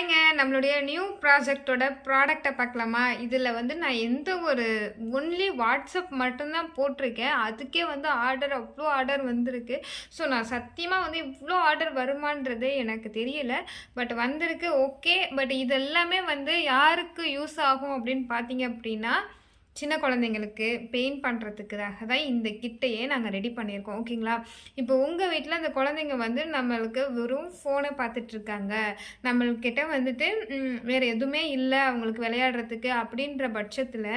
ஹாய்ங்க, நம்மளுடைய நியூ ப்ராஜெக்டோட ப்ராடக்ட்டை பார்க்கலாமா? இதில் வந்து நான் எந்த ஒரு ஒன்லி வாட்ஸ்அப் மட்டும்தான் போட்டிருக்கேன். அதுக்கே வந்து அவ்வளோ ஆர்டர் வந்திருக்கு. ஸோ நான் சத்தியமாக வந்து இவ்வளோ ஆர்டர் வருமானது எனக்கு தெரியல. பட் வந்திருக்கு, ஓகே. பட் இதெல்லாமே வந்து யாருக்கு யூஸ் ஆகும் அப்படின்னு பார்த்தீங்க அப்படின்னா, சின்ன குழந்தைங்களுக்கு பெயிண்ட் பண்ணுறதுக்காக தான் இந்த கிட்டையே நாங்கள் ரெடி பண்ணியிருக்கோம். ஓகேங்களா? இப்போ உங்கள் வீட்டில் அந்த குழந்தைங்க வந்து நம்மளுக்கு வெறும் ஃபோனை பார்த்துட்ருக்காங்க, நம்மள்கிட்ட வந்துட்டு வேறு எதுவுமே இல்லை அவங்களுக்கு விளையாடுறதுக்கு அப்படின்ற பட்சத்தில்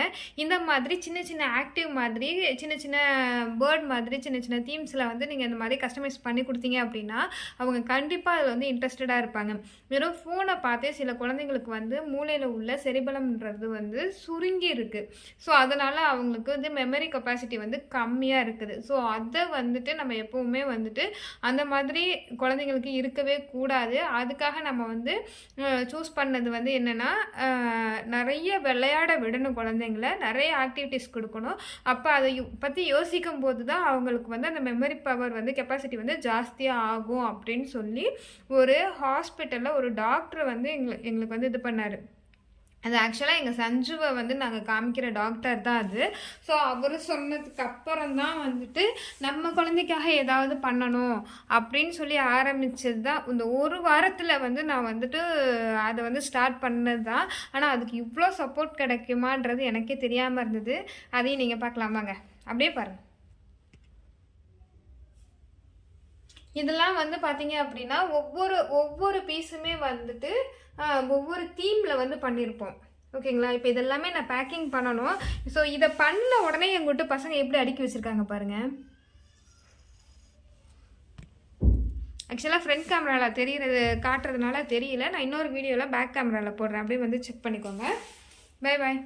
இந்த மாதிரி சின்ன சின்ன ஆக்டிவ் மாதிரி சின்ன சின்ன பேர்ட் மாதிரி சின்ன சின்ன தீம்ஸில் வந்து நீங்கள் இந்த மாதிரி கஸ்டமைஸ் பண்ணி கொடுத்தீங்க அப்படின்னா அவங்க கண்டிப்பாக அதில் வந்து இன்ட்ரெஸ்டடாக இருப்பாங்க. வெறும் ஃபோனை பார்த்தே சில குழந்தைங்களுக்கு வந்து மூளையில் உள்ள செரிபலம்ன்றது வந்து சுருங்கி இருக்குது. ஸோ அதனால் அவங்களுக்கு வந்து மெமரி கெப்பாசிட்டி வந்து கம்மியாக இருக்குது. ஸோ அதை வந்துட்டு நம்ம எப்போவுமே வந்துட்டு அந்த மாதிரி குழந்தைங்களுக்கு இருக்கவே கூடாது. அதுக்காக நம்ம வந்து சூஸ் பண்ணது வந்து என்னென்னா, நிறைய விளையாட விடணும் குழந்தைங்கள, நிறைய ஆக்டிவிட்டீஸ் கொடுக்கணும். அப்போ அதை பற்றி யோசிக்கும் போது தான் அவங்களுக்கு வந்து அந்த மெமரி பவர் வந்து கெப்பாசிட்டி வந்து ஜாஸ்தியாக ஆகும் அப்படின்னு சொல்லி ஒரு ஹாஸ்பிட்டலில் ஒரு டாக்டர் வந்து எங்களுக்கு வந்து இது பண்ணார். அது ஆக்சுவலாக எங்கள் சஞ்சுவை வந்து நாங்கள் காமிக்கிற டாக்டர் தான் அது. ஸோ அவர் சொன்னதுக்கு அப்புறம் தான் வந்துட்டு நம்ம குழந்தைக்காக ஏதாவது பண்ணணும் அப்படின்னு சொல்லி ஆரம்பித்தது தான். இந்த ஒரு வாரத்தில் வந்து நான் வந்துட்டு அதை வந்து ஸ்டார்ட் பண்ணது தான். ஆனால் அதுக்கு இவ்வளோ சப்போர்ட் கிடைக்குமான்றது எனக்கே தெரியாமல் இருந்தது. அதையும் நீங்கள் பார்க்கலாமாங்க, அப்படியே பாருங்கள். இதெல்லாம் வந்து பார்த்தீங்க அப்படின்னா ஒவ்வொரு பீஸுமே வந்துட்டு ஒவ்வொரு தீமில் வந்து பண்ணியிருப்போம். ஓகேங்களா? இப்போ இதெல்லாமே நான் பேக்கிங் பண்ணணும். ஸோ இதை பண்ண உடனே எங்கிட்ட பசங்க எப்படி அடுக்கி வச்சுருக்காங்க பாருங்கள். ஆக்சுவலாக ஃப்ரண்ட் கேமராவில் காட்டுறதுனால தெரியல. நான் இன்னொரு வீடியோவில் பேக் கேமராவில் போடுறேன், அப்படியே வந்து செக் பண்ணிக்கோங்க. Bye bye.